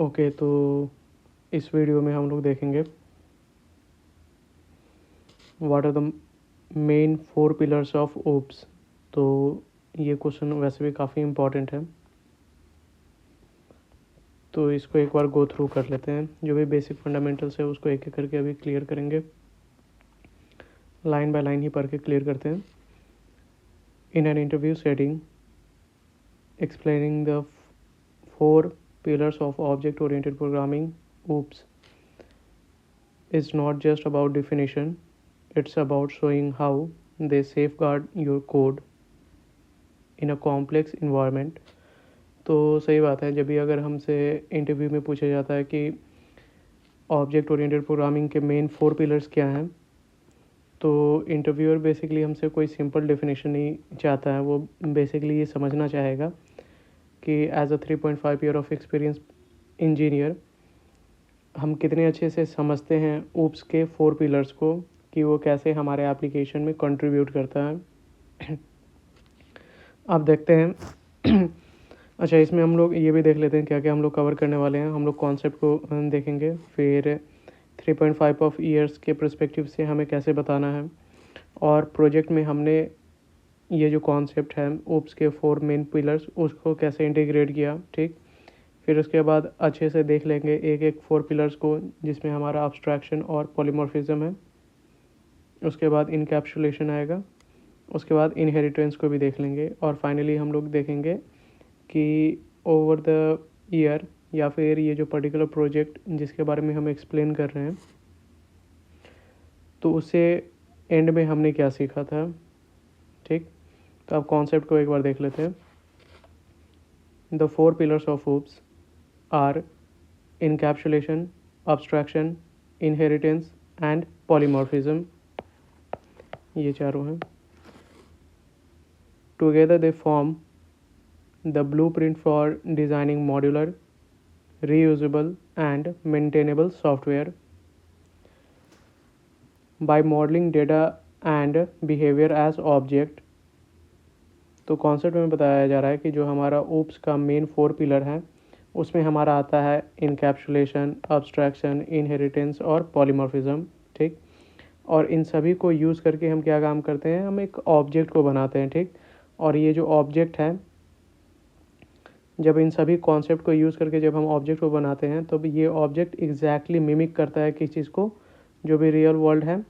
Okay, तो इस video में हम लोग देखेंगे what are the main 4 pillars of OOPs. तो ये क्वेश्चन वैसे भी काफ़ी इम्पॉर्टेंट है, तो इसको एक बार गो थ्रू कर लेते हैं। जो भी बेसिक फंडामेंटल्स है उसको एक एक करके अभी क्लियर करेंगे, लाइन बाय लाइन ही पढ़ के क्लियर करते हैं। In an interview setting, explaining the 4 pillars of object oriented programming oops is not just about definition, it's about showing how they safeguard your code in a complex environment। तो सही बात है, जब भी अगर हमसे इंटरव्यू में पूछा जाता है कि ऑब्जेक्ट ओरिएंटेड प्रोग्रामिंग के मेन 4 पिलर्स क्या हैं, तो इंटरव्यूअर बेसिकली हमसे कोई सिंपल डेफिनेशन नहीं चाहता है। वो बेसिकली ये समझना चाहेगा कि as a 3.5 year of experience engineer हम कितने अच्छे से समझते हैं ऊप्स के 4 पिलर्स को, कि वो कैसे हमारे एप्लीकेशन में कंट्रीब्यूट करता है। अब देखते हैं। अच्छा, इसमें हम लोग ये भी देख लेते हैं क्या क्या हम लोग कवर करने वाले हैं। हम लोग कॉन्सेप्ट को देखेंगे, फिर 3.5 ऑफ ईयर्स के पर्सपेक्टिव से हमें कैसे बताना है, और प्रोजेक्ट में हमने ये जो कॉन्सेप्ट है ऊप्स के 4 मेन पिलर्स उसको कैसे इंटीग्रेट किया। ठीक, फिर उसके बाद अच्छे से देख लेंगे एक एक 4 पिलर्स को, जिसमें हमारा अब्स्ट्रैक्शन और पॉलीमॉर्फिज्म है। उसके बाद इनकैप्सुलेशन आएगा, उसके बाद इनहेरिटेंस को भी देख लेंगे, और फाइनली हम लोग देखेंगे कि ओवर द ईयर या फिर ये जो पर्टिकुलर प्रोजेक्ट जिसके बारे में हम एक्सप्लेन कर रहे हैं, तो उससे एंड में हमने क्या सीखा था। ठीक, तो अब कॉन्सेप्ट को एक बार देख लेते हैं। The 4 pillars of oops are encapsulation, abstraction, inheritance and polymorphism। ये चारों हैं। Together they form the blueprint for designing modular, reusable and maintainable software। By modeling data and behavior as object, तो कॉन्सेप्ट में बताया जा रहा है कि जो हमारा ओप्स का मेन 4 पिलर है उसमें हमारा आता है इनकैप्सुलेशन, अब्स्ट्रैक्शन, इनहेरिटेंस और पॉलीमॉर्फिज्म। ठीक, और इन सभी को यूज़ करके हम क्या काम करते हैं, हम एक ऑब्जेक्ट को बनाते हैं। ठीक, और ये जो ऑब्जेक्ट है, जब इन सभी कॉन्सेप्ट को यूज़ करके जब हम ऑब्जेक्ट को बनाते हैं तो ये ऑब्जेक्ट एग्जैक्टली मिमिक करता है किस चीज़ को, जो भी रियल वर्ल्ड है,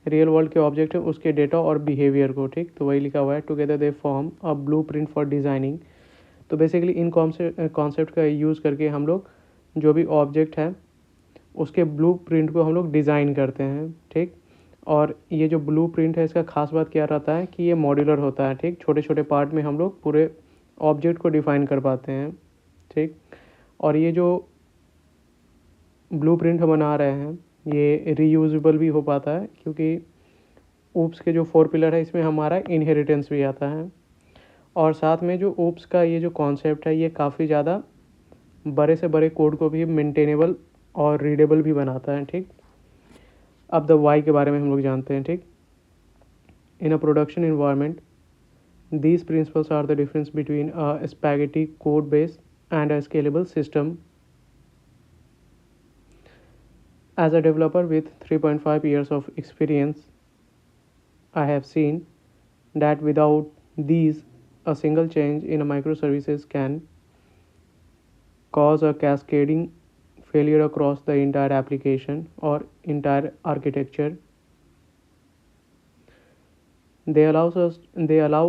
रियल वर्ल्ड के ऑब्जेक्ट है उसके डेटा और बिहेवियर को। ठीक, तो वही लिखा हुआ है, together they form a blueprint for designing. तो बेसिकली इन कॉन्सेप्ट का यूज़ करके हम लोग जो भी ऑब्जेक्ट है उसके ब्लूप्रिंट को हम लोग डिज़ाइन करते हैं। ठीक, और ये जो ब्लूप्रिंट है इसका खास बात क्या रहता है कि ये मॉड्यूलर होता है। ठीक, छोटे छोटे पार्ट में हम लोग पूरे ऑब्जेक्ट को डिफ़ाइन कर पाते हैं। ठीक, और ये जो ब्लूप्रिंट हम बना रहे हैं ये रीयूजेबल भी हो पाता है, क्योंकि ऊप्स के जो 4 पिलर है इसमें हमारा इनहेरिटेंस भी आता है, और साथ में जो ऊप्स का ये जो कॉन्सेप्ट है ये काफ़ी ज़्यादा बड़े से बड़े कोड को भी मेंटेनेबल और रीडेबल भी बनाता है। ठीक, अब द वाई के बारे में हम लोग जानते हैं। ठीक, in a production environment these principles are the difference between a spaghetti code base and a scalable system। As a developer with 3.5 years of experience, I have seen that without these, a single change in a microservices can cause a cascading failure across the entire application or entire architecture। They allow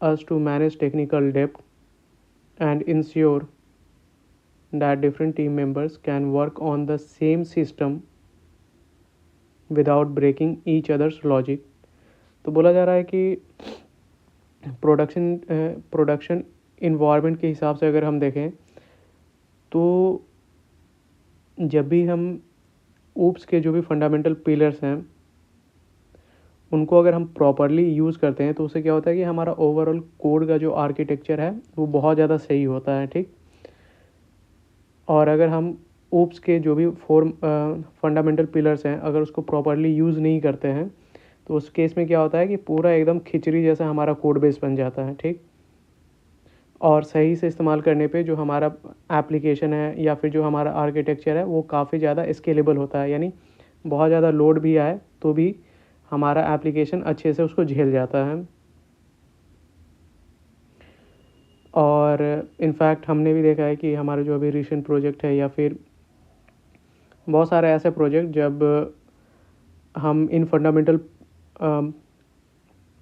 us to manage technical debt and ensure that different team members can work on the same system without breaking each other's logic। तो बोला जा रहा है कि production environment के हिसाब से अगर हम देखें तो जब भी हम ऊप्स के जो भी फंडामेंटल पिलर्स हैं उनको अगर हम प्रॉपरली यूज़ करते हैं तो उससे क्या होता है कि हमारा ओवरऑल कोड का जो आर्किटेक्चर है वो बहुत ज़्यादा सही होता है। ठीक, और अगर हम ऊप्स के जो भी 4 फंडामेंटल पिलर्स हैं अगर उसको प्रॉपरली यूज़ नहीं करते हैं तो उस केस में क्या होता है कि पूरा एकदम खिचड़ी जैसा हमारा कोड बेस बन जाता है। ठीक, और सही से इस्तेमाल करने पे जो हमारा एप्लीकेशन है या फिर जो हमारा आर्किटेक्चर है वो काफ़ी ज़्यादा स्केलेबल होता है, यानी बहुत ज़्यादा लोड भी आए तो भी हमारा एप्लीकेशन अच्छे से उसको झेल जाता है। और इनफैक्ट हमने भी देखा है कि हमारा जो अभी रिसेंट प्रोजेक्ट है या फिर बहुत सारे ऐसे प्रोजेक्ट जब हम इन फंडामेंटल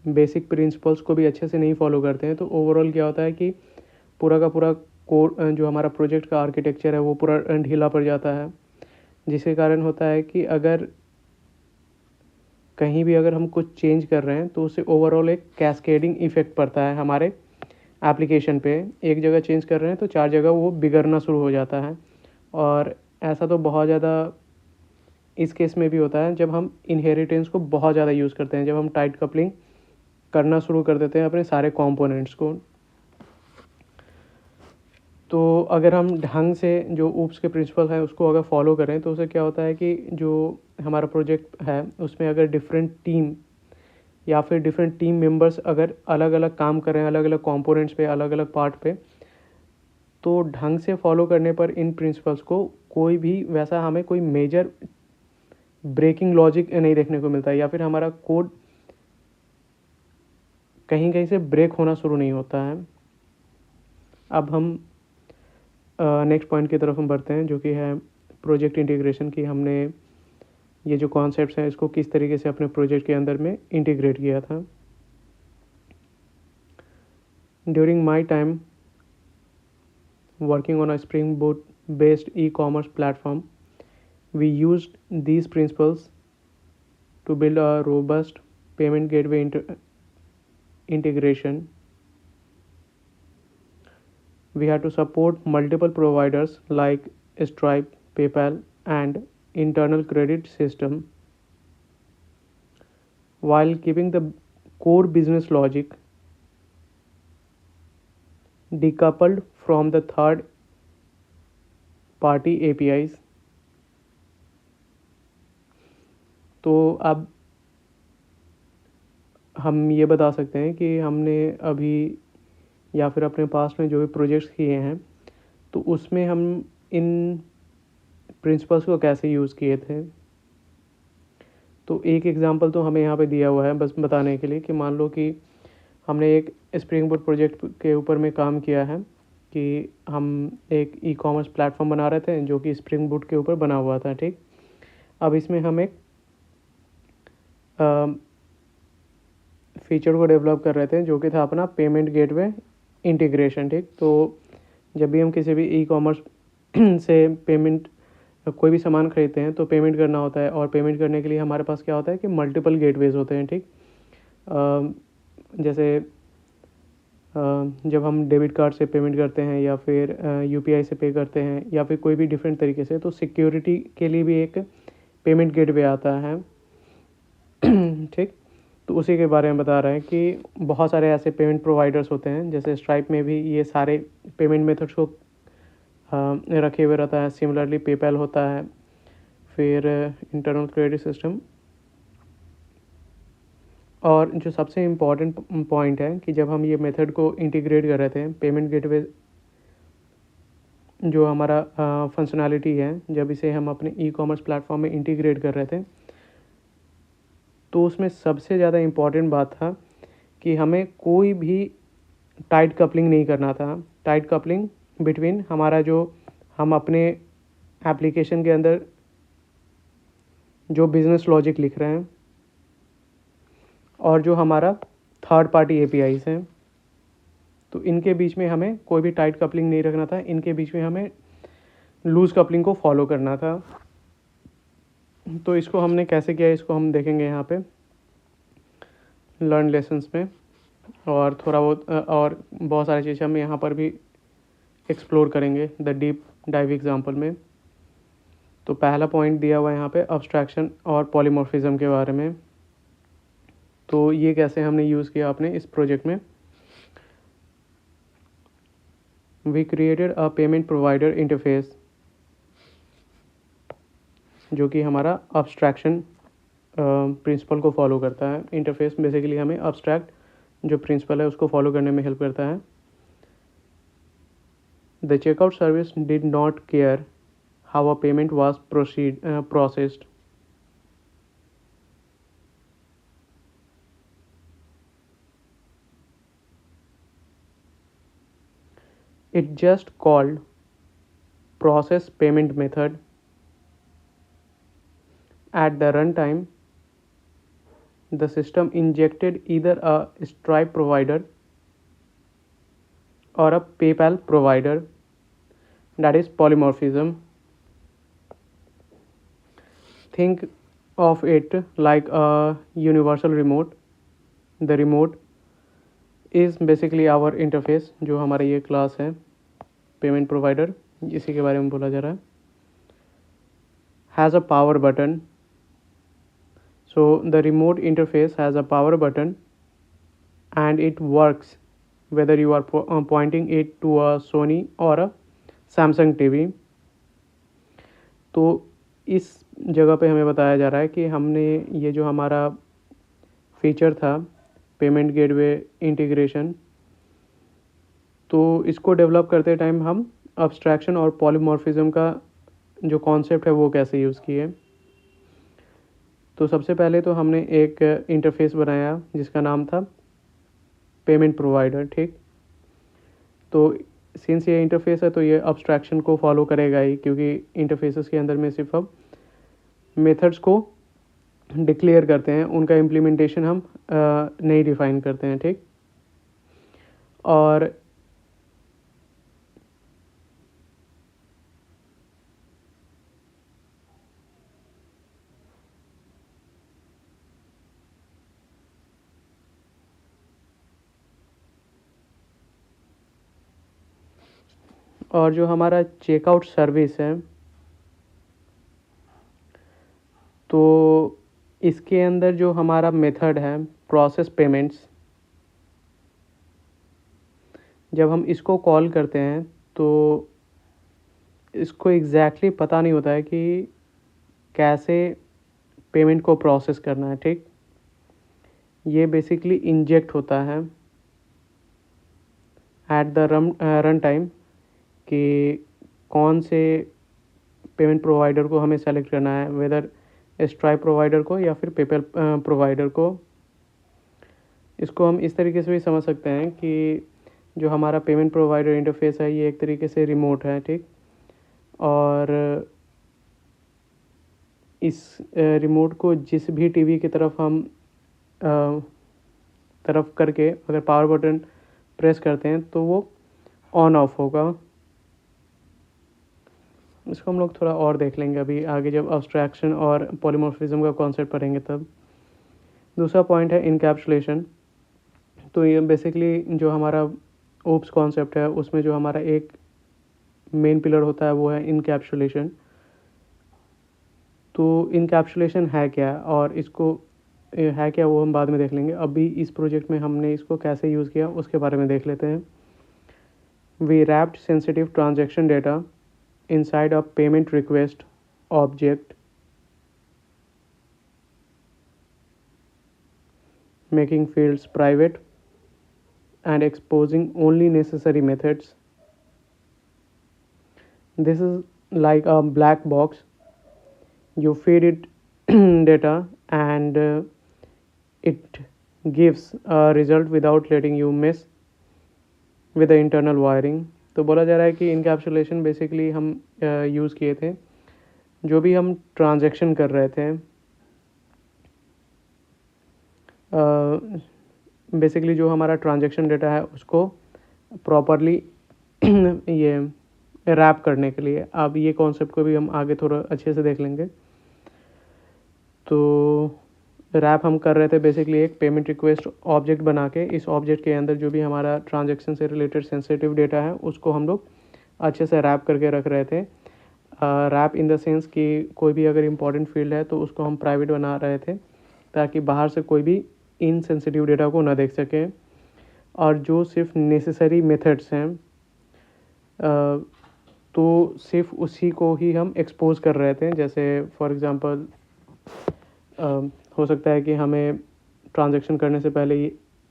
बेसिक प्रिंसिपल्स को भी अच्छे से नहीं फॉलो करते हैं तो ओवरऑल क्या होता है कि पूरा का पूरा कोड जो हमारा प्रोजेक्ट का आर्किटेक्चर है वो पूरा ढीला पड़ जाता है, जिसके कारण होता है कि अगर कहीं भी अगर हम कुछ चेंज कर रहे हैं तो उससे ओवरऑल एक कैस्केडिंग इफेक्ट पड़ता है हमारे एप्लीकेशन पे। एक जगह चेंज कर रहे हैं तो चार जगह वो बिगड़ना शुरू हो जाता है। और ऐसा तो बहुत ज़्यादा इस केस में भी होता है जब हम इनहेरिटेंस को बहुत ज़्यादा यूज़ करते हैं, जब हम टाइट कपलिंग करना शुरू कर देते हैं अपने सारे कंपोनेंट्स को। तो अगर हम ढंग से जो ऊप्स के प्रिंसिपल है उसको अगर फॉलो करें तो उससे क्या होता है कि जो हमारा प्रोजेक्ट है उसमें अगर डिफरेंट टीम या फिर डिफरेंट टीम मेंबर्स अगर अलग अलग काम कर रहे हैं अलग अलग कंपोनेंट्स पे अलग अलग पार्ट पे, तो ढंग से फॉलो करने पर इन प्रिंसिपल्स को कोई भी वैसा हमें कोई मेजर ब्रेकिंग लॉजिक नहीं देखने को मिलता है या फिर हमारा कोड कहीं कहीं से ब्रेक होना शुरू नहीं होता है। अब हम नेक्स्ट पॉइंट की तरफ हम बढ़ते हैं जो कि है प्रोजेक्ट इंटीग्रेशन की। हमने ये जो कॉन्सेप्ट्स हैं इसको किस तरीके से अपने प्रोजेक्ट के अंदर में इंटीग्रेट किया था। During my time working on a Spring Boot based e-commerce platform, we used these principles to build a robust payment gateway integration. We had to support multiple providers like Stripe, PayPal, and internal credit system while keeping the core business logic decoupled from the third party APIs. तो अब हम ये बता सकते हैं कि हमने अभी या फिर अपने पास में जो भी प्रोजेक्ट्स किए हैं तो उसमें हम इन प्रिंसिपल्स को कैसे यूज़ किए थे। तो एक एग्जांपल तो हमें यहाँ पे दिया हुआ है बस बताने के लिए कि मान लो कि हमने एक स्प्रिंग बूट प्रोजेक्ट के ऊपर में काम किया है कि हम एक ई-कॉमर्स प्लेटफॉर्म बना रहे थे जो कि स्प्रिंग बूट के ऊपर बना हुआ था। ठीक, अब इसमें हम एक फीचर को डेवलप कर रहे थे जो कि था अपना पेमेंट गेटवे इंटीग्रेशन। ठीक, तो जब भी हम किसी भी ई-कॉमर्स से पेमेंट कोई भी सामान खरीदते हैं तो पेमेंट करना होता है और पेमेंट करने के लिए हमारे पास क्या होता है कि मल्टीपल गेटवेज होते हैं। ठीक, जैसे जब हम डेबिट कार्ड से पेमेंट करते हैं या फिर यूपीआई से पे करते हैं या फिर कोई भी डिफरेंट तरीके से, तो सिक्योरिटी के लिए भी एक पेमेंट गेटवे आता है। ठीक, तो उसी के बारे में बता रहे हैं कि बहुत सारे ऐसे पेमेंट प्रोवाइडर्स होते हैं जैसे स्ट्राइप में भी ये सारे पेमेंट मेथड्स को रखे हुए रहता है। सिमिलरली पेपैल होता है, फिर इंटरनल क्रेडिट सिस्टम। और जो सबसे इम्पॉर्टेंट पॉइंट है कि जब हम ये मेथड को इंटीग्रेट कर रहे थे पेमेंट गेटवे जो हमारा फंक्शनैलिटी है, जब इसे हम अपने ई-कॉमर्स प्लेटफॉर्म में इंटीग्रेट कर रहे थे तो उसमें सबसे ज़्यादा इम्पॉर्टेंट बात था कि हमें कोई भी टाइट कपलिंग नहीं करना था। टाइट कपलिंग बिटवीन हमारा जो हम अपने एप्लीकेशन के अंदर जो बिजनेस लॉजिक लिख रहे हैं और जो हमारा थर्ड पार्टी एपीआईज हैं, तो इनके बीच में हमें कोई भी टाइट कपलिंग नहीं रखना था। इनके बीच में हमें लूज कपलिंग को फॉलो करना था। तो इसको हमने कैसे किया इसको हम देखेंगे यहाँ पे लर्न लेसन्स में, और थोड़ा बहुत और बहुत सारी चीज़ें हम यहाँ पर भी एक्सप्लोर करेंगे द डीप डाइव एग्जांपल में। तो पहला पॉइंट दिया हुआ है यहाँ पे अब्स्ट्रैक्शन और पॉलीमॉर्फिज्म के बारे में। तो ये कैसे हमने यूज़ किया अपने इस प्रोजेक्ट में। We created a payment provider interface जो कि हमारा अब्स्ट्रैक्शन प्रिंसिपल को फॉलो करता है। इंटरफेस बेसिकली हमें अब्स्ट्रैक्ट जो प्रिंसिपल है उसको फॉलो करने में हेल्प करता है। The checkout service did not care how a payment was processed. It just called process payment method. At the runtime, the system injected either a Stripe provider or a PayPal provider. That is polymorphism. Think of it like a universal remote. The remote is basically our interface, जो हमारा ये class है payment provider, इसी के बारे में बोला जा रहा है. Has a power button. So the remote interface has a power button and it works whether you are pointing it to a Sony or a Samsung TV. तो इस जगह पे हमें बताया जा रहा है कि हमने ये जो हमारा फीचर था पेमेंट गेटवे इंटीग्रेशन, तो इसको डेवलप करते टाइम हम अब्स्ट्रैक्शन और पॉलीमॉर्फिज्म का जो कॉन्सेप्ट है वो कैसे यूज़ किए. तो सबसे पहले तो हमने एक इंटरफेस बनाया जिसका नाम था पेमेंट प्रोवाइडर. ठीक, तो सिंस ये इंटरफेस है तो ये अब्स्ट्रैक्शन को फॉलो करेगा ही, क्योंकि इंटरफेसेस के अंदर में सिर्फ अब मेथड्स को डिक्लेयर करते हैं, उनका इम्प्लीमेंटेशन हम नहीं डिफाइन करते हैं. ठीक, और जो हमारा चेकआउट सर्विस है तो इसके अंदर जो हमारा मेथड है प्रोसेस पेमेंट्स, जब हम इसको कॉल करते हैं तो इसको एग्जैक्टली पता नहीं होता है कि कैसे पेमेंट को प्रोसेस करना है. ठीक, ये बेसिकली इंजेक्ट होता है एट द रन टाइम कि कौन से पेमेंट प्रोवाइडर को हमें सेलेक्ट करना है, वेदर स्ट्राइप प्रोवाइडर को या फिर पेपल प्रोवाइडर को. इसको हम इस तरीके से भी समझ सकते हैं कि जो हमारा पेमेंट प्रोवाइडर इंटरफेस है ये एक तरीके से रिमोट है. ठीक, और इस रिमोट को जिस भी टीवी की तरफ हम तरफ करके अगर पावर बटन प्रेस करते हैं तो वो ऑन ऑफ होगा. इसको हम लोग थोड़ा और देख लेंगे अभी आगे जब अब्स्ट्रैक्शन और पॉलीमॉर्फिज्म का कॉन्सेप्ट पढ़ेंगे तब. दूसरा पॉइंट है इनकैप्सुलेशन. तो ये बेसिकली जो हमारा ओप्स कॉन्सेप्ट है उसमें जो हमारा एक मेन पिलर होता है वो है इनकैप्सुलेशन. तो इनकैप्सुलेशन है क्या और इसको है क्या वो हम बाद में देख लेंगे. अभी इस प्रोजेक्ट में हमने इसको कैसे यूज़ किया उसके बारे में देख लेते हैं. We wrapped sensitive transaction data inside a payment request object, making fields private and exposing only necessary methods. This is like a black box. You feed it data and it gives a result without letting you mess with the internal wiring. तो बोला जा रहा है कि encapsulation basically हम use किए थे जो भी हम ट्रांजैक्शन कर रहे थे. बेसिकली जो हमारा ट्रांजैक्शन डेटा है उसको प्रॉपरली ये रैप करने के लिए. अब ये कॉन्सेप्ट को भी हम आगे थोड़ा अच्छे से देख लेंगे. तो रैप हम कर रहे थे बेसिकली एक पेमेंट रिक्वेस्ट ऑब्जेक्ट बना के. इस ऑब्जेक्ट के अंदर जो भी हमारा ट्रांजैक्शन से रिलेटेड सेंसिटिव डेटा है उसको हम लोग अच्छे से रैप करके रख रहे थे. रैप इन द सेंस कि कोई भी अगर इम्पॉर्टेंट फील्ड है तो उसको हम प्राइवेट बना रहे थे ताकि बाहर से कोई भी इन सेंसिटिव डेटा को ना देख सके. और जो सिर्फ नेसेसरी मेथड्स हैं तो सिर्फ उसी को ही हम एक्सपोज कर रहे थे. जैसे फॉर एग्ज़ाम्पल हो सकता है कि हमें ट्रांजैक्शन करने से पहले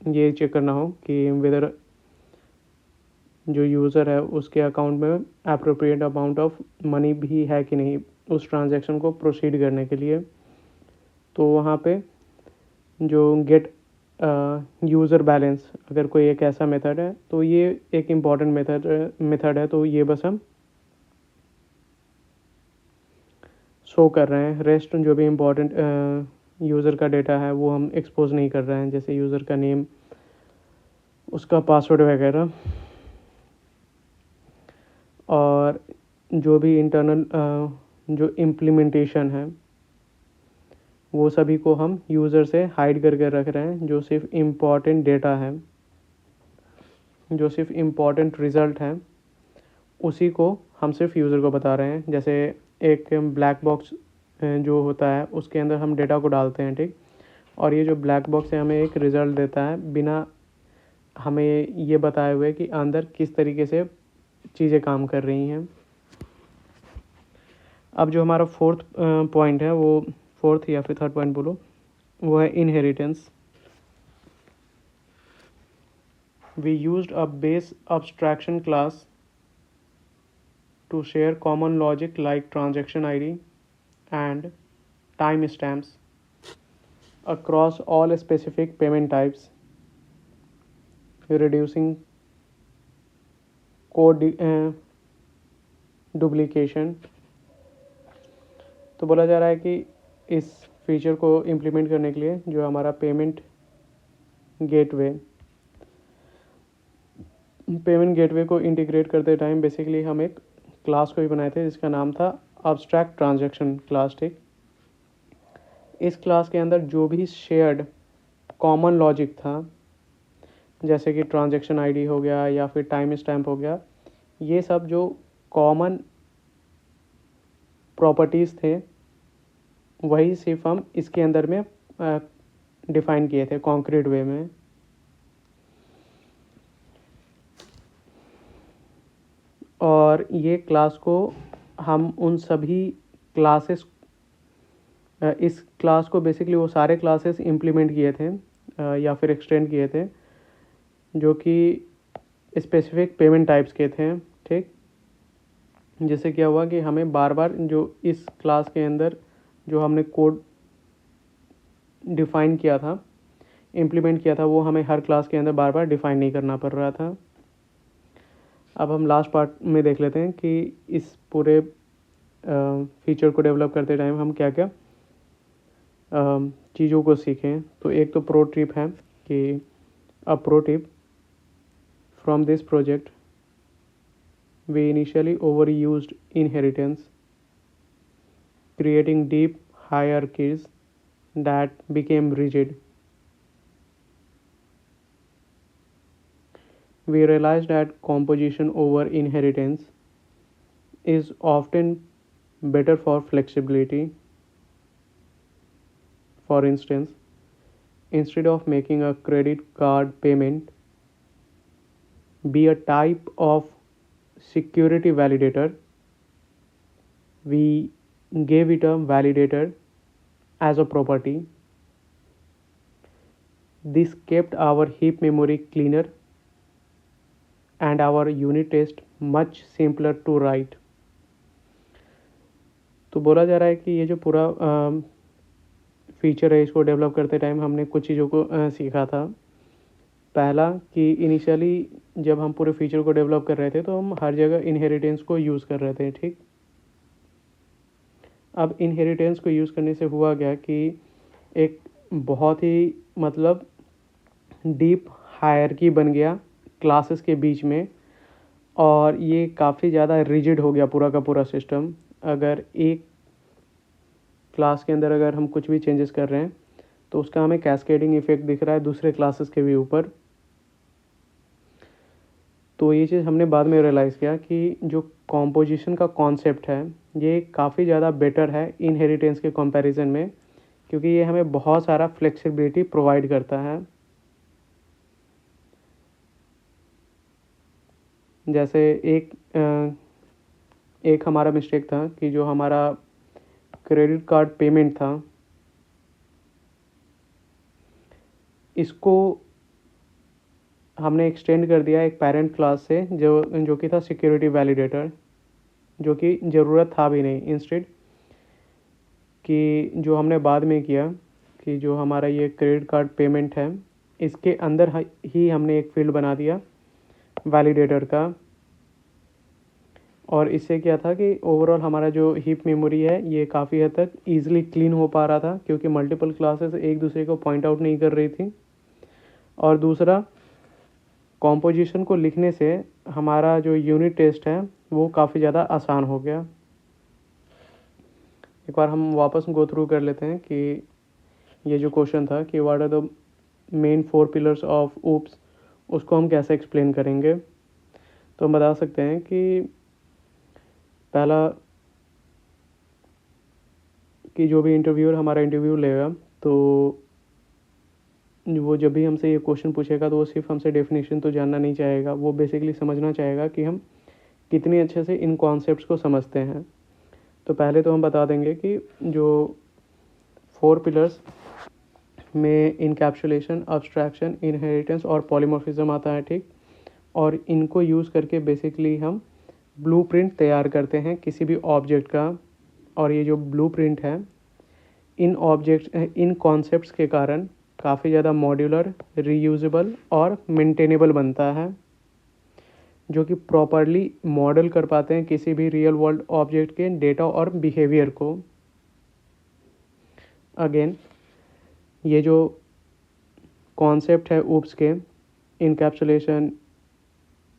ये चेक करना हो कि वेदर जो यूज़र है उसके अकाउंट में अप्रोप्रिएट अमाउंट ऑफ मनी भी है कि नहीं उस ट्रांजैक्शन को प्रोसीड करने के लिए। तो वहाँ पे जो गेट यूज़र बैलेंस अगर कोई एक ऐसा मेथड है तो ये एक इम्पॉर्टेंट मेथड है, तो ये बस हम शो कर रहे हैं। रेस्ट जो भी इम्पोर्टेंट यूज़र का डेटा है वो हम एक्सपोज नहीं कर रहे हैं, जैसे यूज़र का नेम, उसका पासवर्ड वगैरह। और जो भी इंटरनल जो इम्प्लीमेंटेशन है वो सभी को हम यूज़र से हाइड करके रख रहे हैं। जो सिर्फ इम्पॉर्टेंट डेटा है, जो सिर्फ इम्पॉर्टेंट रिज़ल्ट है, उसी को हम सिर्फ यूज़र को बता रहे हैं। जैसे एक ब्लैक बॉक्स जो होता है उसके अंदर हम डेटा को डालते हैं, ठीक। और ये जो ब्लैक बॉक्स है हमें एक रिज़ल्ट देता है बिना हमें ये बताए हुए कि अंदर किस तरीके से चीज़ें काम कर रही हैं। अब जो हमारा फोर्थ पॉइंट है, वो फोर्थ या फिर थर्ड पॉइंट बोलो, वो है inheritance. We used a base abstraction class to share common logic like transaction ID and timestamps across all specific payment types, reducing code duplication। तो बोला जा रहा है कि इस फीचर को इम्प्लीमेंट करने के लिए जो हमारा पेमेंट गेटवे को इंटीग्रेट करते टाइम बेसिकली हम एक क्लास को भी बनाए थे जिसका नाम था अब्स्ट्रैक्ट ट्रांजैक्शन क्लास, ठीक। इस क्लास के अंदर जो भी शेयर्ड कॉमन लॉजिक था, जैसे कि ट्रांजैक्शन आईडी हो गया या फिर टाइम स्टैम्प हो गया, ये सब जो कॉमन प्रॉपर्टीज़ थे वही सिर्फ हम इसके अंदर में डिफ़ाइन किए थे कॉन्क्रीट वे में। और ये क्लास को हम उन सभी क्लासेस इस क्लास को बेसिकली वो सारे क्लासेस इम्प्लीमेंट किए थे या फिर एक्सटेंड किए थे जो कि स्पेसिफिक पेमेंट टाइप्स के थे, ठीक। जैसे क्या हुआ कि हमें बार बार जो इस क्लास के अंदर जो हमने कोड डिफ़ाइन किया था, इम्प्लीमेंट किया था, वो हमें हर क्लास के अंदर बार बार डिफ़ाइन नहीं करना पड़ रहा था। अब हम लास्ट पार्ट में देख लेते हैं कि इस पूरे फीचर को डेवलप करते टाइम हम क्या क्या चीज़ों को सीखें। तो एक तो प्रो टिप है कि a pro tip from this project, we initially overused inheritance, creating deep hierarchies that became rigid. We realized that composition over inheritance is often better for flexibility. For instance, instead of making a credit card payment be a type of security validator, we gave it a validator as a property. This kept our heap memory cleaner and our unit test much simpler to write. तो बोला जा रहा है कि ये जो पूरा feature है इसको डेवलप करते टाइम हमने कुछ चीज़ों को सीखा था। पहला कि इनिशियली जब हम पूरे फीचर को डेवलप कर रहे थे तो हम हर जगह इनहेरिटेंस को यूज़ कर रहे थे, ठीक। अब इनहेरिटेंस को यूज़ करने से हुआ क्या कि एक बहुत ही मतलब डीप हायरकी बन गया क्लासेस के बीच में, और ये काफ़ी ज़्यादा रिजिड हो गया पूरा का पूरा सिस्टम। अगर एक क्लास के अंदर अगर हम कुछ भी चेंजेस कर रहे हैं तो उसका हमें कैस्केडिंग इफेक्ट दिख रहा है दूसरे क्लासेस के भी ऊपर। तो ये चीज़ हमने बाद में रियलाइज़ किया कि जो कॉम्पोजिशन का कॉन्सेप्ट है ये काफ़ी ज़्यादा बेटर है इनहेरिटेंस के कंपैरिजन में, क्योंकि ये हमें बहुत सारा फ्लेक्सिबिलिटी प्रोवाइड करता है। जैसे एक हमारा मिस्टेक था कि जो हमारा क्रेडिट कार्ड पेमेंट था इसको हमने एक्सटेंड कर दिया एक पेरेंट क्लास से जो कि था सिक्योरिटी वैलिडेटर, जो कि ज़रूरत था भी नहीं। इंस्टेड कि जो हमने बाद में किया कि जो हमारा ये क्रेडिट कार्ड पेमेंट है, इसके अंदर ही हमने एक फील्ड बना दिया वैलिडेटर का। और इससे क्या था कि ओवरऑल हमारा जो हीप मेमोरी है ये काफ़ी हद तक ईजिली क्लीन हो पा रहा था, क्योंकि मल्टीपल क्लासेस एक दूसरे को पॉइंट आउट नहीं कर रही थी। और दूसरा, कॉम्पोजिशन को लिखने से हमारा जो यूनिट टेस्ट है वो काफ़ी ज़्यादा आसान हो गया। एक बार हम वापस गो थ्रू कर लेते हैं कि ये जो क्वेश्चन था कि what are the main 4 pillars of OOPs, उसको हम कैसे एक्सप्लेन करेंगे। तो हम बता सकते हैं कि पहला, कि जो भी इंटरव्यूअर हमारा इंटरव्यू लेगा तो वो जब भी हमसे ये क्वेश्चन पूछेगा तो वो सिर्फ हमसे डेफिनेशन तो जानना नहीं चाहेगा, वो बेसिकली समझना चाहेगा कि हम कितने अच्छे से इन कॉन्सेप्ट्स को समझते हैं। तो पहले तो हम बता देंगे कि जो 4 पिलर्स में इनकैप्सुलेशन, अब्स्ट्रैक्शन, इनहेरिटेंस और पॉलीमॉर्फिज्म आता है, ठीक। और इनको यूज़ करके बेसिकली हम ब्लूप्रिंट तैयार करते हैं किसी भी ऑब्जेक्ट का। और ये जो ब्लूप्रिंट है, इन कॉन्सेप्ट्स के कारण काफ़ी ज़्यादा मॉड्यूलर, रीयूजेबल और मेंटेनेबल बनता है, जो कि प्रॉपरली मॉडल कर पाते हैं किसी भी रियल वर्ल्ड ऑब्जेक्ट के डेटा और बिहेवियर को। अगेन, ये जो कॉन्सेप्ट है ऊप्स के, इनकैप्सुलेशन,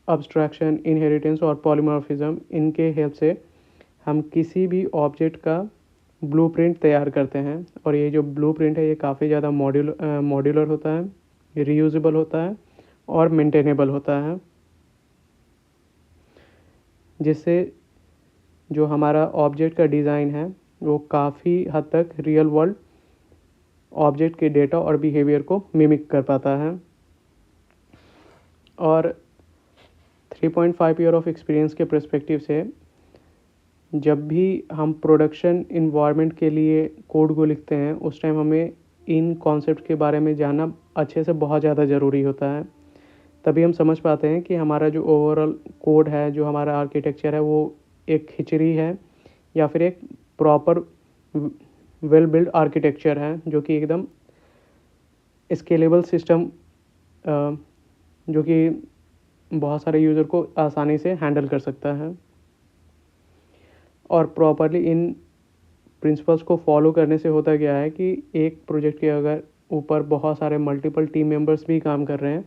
अब्स्ट्रैक्शन, इनहेरिटेंस और पॉलीमॉर्फिज्म, इनके हेल्प से हम किसी भी ऑब्जेक्ट का ब्लूप्रिंट तैयार करते हैं। और ये जो ब्लूप्रिंट है ये काफ़ी ज़्यादा मॉड्यूलर होता है, रीयूजेबल होता है और मेंटेनेबल होता है, जिससे जो हमारा ऑब्जेक्ट का डिज़ाइन है वो काफ़ी हद तक रियल वर्ल्ड ऑब्जेक्ट के डेटा और बिहेवियर को मिमिक कर पाता है। और 3.5 ईयर ऑफ एक्सपीरियंस के पर्सपेक्टिव से जब भी हम प्रोडक्शन इन्वायरमेंट के लिए कोड को लिखते हैं उस टाइम हमें इन कॉन्सेप्ट के बारे में जानना अच्छे से बहुत ज़्यादा ज़रूरी होता है। तभी हम समझ पाते हैं कि हमारा जो ओवरऑल कोड है, जो हमारा आर्किटेक्चर है, वो एक खिचड़ी है या फिर एक प्रॉपर वेल बिल्ड आर्किटेक्चर है, जो कि एकदम स्केलेबल सिस्टम, जो कि बहुत सारे यूज़र को आसानी से हैंडल कर सकता है। और प्रॉपरली इन प्रिंसिपल्स को फॉलो करने से होता क्या है कि एक प्रोजेक्ट के अगर ऊपर बहुत सारे मल्टीपल टीम मेंबर्स भी काम कर रहे हैं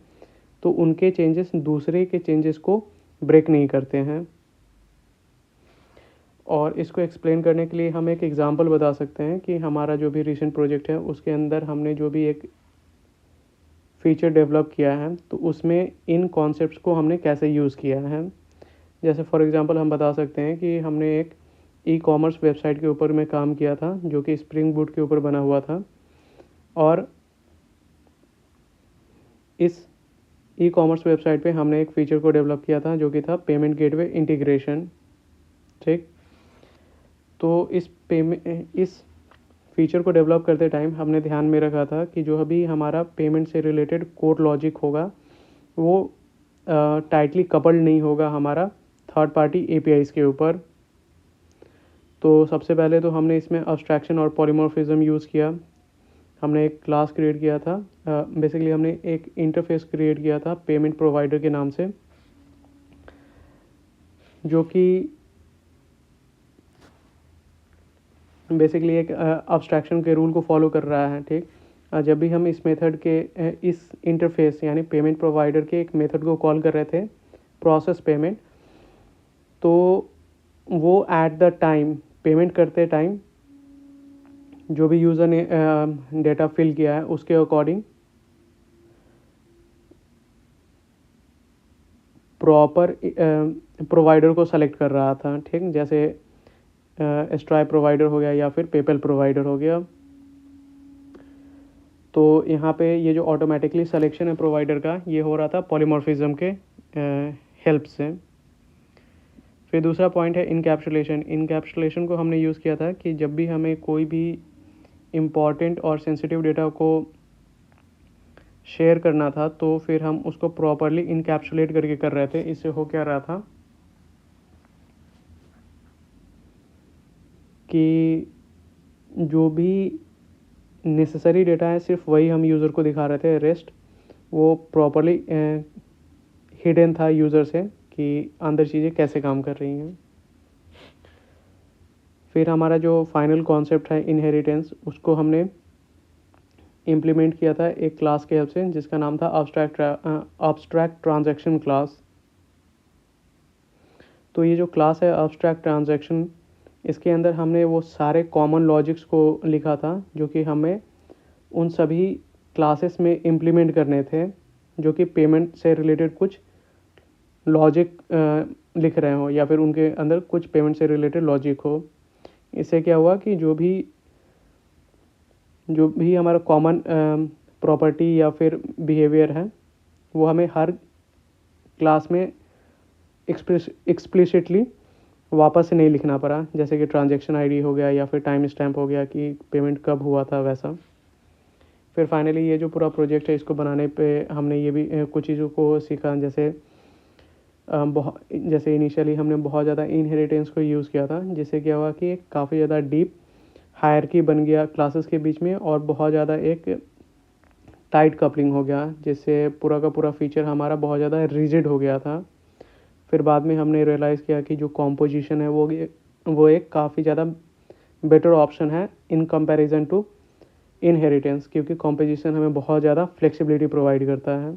तो उनके चेंजेस दूसरे के चेंजेस को ब्रेक नहीं करते हैं। और इसको एक्सप्लेन करने के लिए हम एक एग्जांपल बता सकते हैं कि हमारा जो भी रिसेंट प्रोजेक्ट है उसके अंदर हमने जो भी एक फीचर डेवलप किया है तो उसमें इन कॉन्सेप्ट्स को हमने कैसे यूज़ किया है। जैसे फॉर एग्जांपल हम बता सकते हैं कि हमने एक ई कॉमर्स वेबसाइट के ऊपर में काम किया था जो कि स्प्रिंग बूट के ऊपर बना हुआ था। और इस ई कॉमर्स वेबसाइट पे हमने एक फ़ीचर को डेवलप किया था जो कि था पेमेंट गेटवे इंटीग्रेशन, ठीक। तो इस फीचर को डेवलप करते टाइम हमने ध्यान में रखा था कि जो अभी हमारा पेमेंट से रिलेटेड कोड लॉजिक होगा वो टाइटली कपल्ड नहीं होगा हमारा थर्ड पार्टी एपीआईज़ के ऊपर। तो सबसे पहले तो हमने इसमें अब्स्ट्रैक्शन और पॉलीमॉर्फिज्म यूज़ किया। हमने एक क्लास क्रिएट किया था, बेसिकली हमने एक इंटरफेस क्रिएट किया था पेमेंट प्रोवाइडर के नाम से, जो कि बेसिकली एक अब्स्ट्रैक्शन के रूल को फॉलो कर रहा है, ठीक। जब भी हम इस मेथड के इस इंटरफेस यानी पेमेंट प्रोवाइडर के एक मेथड को कॉल कर रहे थे प्रोसेस पेमेंट, तो वो एट द टाइम पेमेंट करते टाइम जो भी यूज़र ने डेटा फिल किया है उसके अकॉर्डिंग प्रॉपर प्रोवाइडर को सेलेक्ट कर रहा था, ठीक। जैसे स्ट्राइप प्रोवाइडर हो गया या फिर पेपल प्रोवाइडर हो गया। तो यहाँ पे ये जो ऑटोमेटिकली सिलेक्शन है प्रोवाइडर का ये हो रहा था पॉलीमॉर्फिज्म के हेल्प से। फिर दूसरा पॉइंट है इनकैप्सुलेशन। इनकैप्सुलेशन को हमने यूज़ किया था कि जब भी हमें कोई भी इम्पॉर्टेंट और सेंसिटिव डेटा को शेयर करना था तो फिर हम उसको प्रॉपरली इनकैप्सुलेट करके कर रहे थे। इससे हो क्या रहा था कि जो भी नेसेसरी डेटा है सिर्फ वही हम यूज़र को दिखा रहे थे, रेस्ट वो प्रॉपरली हिडन था यूज़र से कि अंदर चीज़ें कैसे काम कर रही हैं। फिर हमारा जो फाइनल कॉन्सेप्ट है इनहेरिटेंस, उसको हमने इम्प्लीमेंट किया था एक क्लास के हेल्प से जिसका नाम था अब्स्ट्रैक्ट ट्रांजैक्शन क्लास। तो ये जो क्लास है अब्स्ट्रैक्ट ट्रांजैक्शन, इसके अंदर हमने वो सारे कॉमन लॉजिक्स को लिखा था जो कि हमें उन सभी क्लासेस में इम्प्लीमेंट करने थे जो कि पेमेंट से रिलेटेड कुछ लॉजिक लिख रहे हो या फिर उनके अंदर कुछ पेमेंट से रिलेटेड लॉजिक हो। इससे क्या हुआ कि जो भी हमारा कॉमन प्रॉपर्टी या फिर बिहेवियर है वो हमें हर क्लास में एक्सप्लिसिटली वापस से नहीं लिखना पड़ा, जैसे कि ट्रांजैक्शन आईडी हो गया या फिर टाइम स्टैम्प हो गया कि पेमेंट कब हुआ था वैसा। फिर फाइनली ये जो पूरा प्रोजेक्ट है इसको बनाने पे हमने ये भी कुछ चीज़ों को सीखा, जैसे इनिशियली हमने बहुत ज़्यादा इनहेरिटेंस को यूज़ किया था, जिससे क्या हुआ कि काफ़ी ज़्यादा डीप हायरकी बन गया क्लासेस के बीच में और बहुत ज़्यादा एक टाइट कपलिंग हो गया, जिससे पूरा का पूरा फीचर हमारा बहुत ज़्यादा रिजिड हो गया था। फिर बाद में हमने रियलाइज़ किया कि जो कॉम्पोजिशन है वो एक काफ़ी ज़्यादा बेटर ऑप्शन है इन कंपैरिजन टू इनहेरिटेंस, क्योंकि कॉम्पोजिशन हमें बहुत ज़्यादा फ्लेक्सिबिलिटी प्रोवाइड करता है।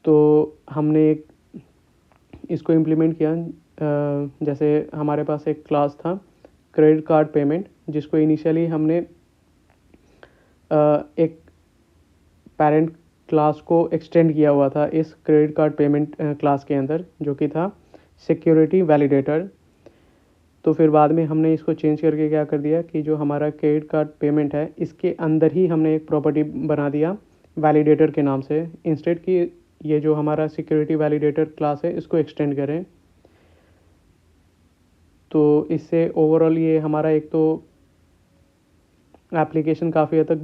तो हमने इसको इम्प्लीमेंट किया, जैसे हमारे पास एक क्लास था क्रेडिट कार्ड पेमेंट, जिसको इनिशियली हमने एक पेरेंट क्लास को एक्सटेंड किया हुआ था इस क्रेडिट कार्ड पेमेंट क्लास के अंदर, जो कि था सिक्योरिटी वैलिडेटर। तो फिर बाद में हमने इसको चेंज करके क्या कर दिया कि जो हमारा क्रेडिट कार्ड पेमेंट है इसके अंदर ही हमने एक प्रॉपर्टी बना दिया वैलिडेटर के नाम से, इंस्टेड कि ये जो हमारा सिक्योरिटी वैलिडेटर क्लास है इसको एक्सटेंड करें। तो इससे ओवरऑल ये हमारा एक तो एप्लीकेशन काफ़ी हद तक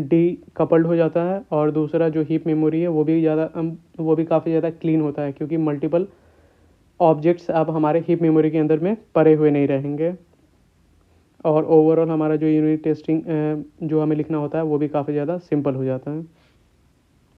डीकपल्ड हो जाता है, और दूसरा जो हीप मेमोरी है वो भी काफ़ी ज़्यादा क्लीन होता है, क्योंकि मल्टीपल ऑब्जेक्ट्स अब हमारे हीप मेमोरी के अंदर में पड़े हुए नहीं रहेंगे। और ओवरऑल हमारा जो यूनिट टेस्टिंग जो हमें लिखना होता है वो भी काफ़ी ज़्यादा सिंपल हो जाता है।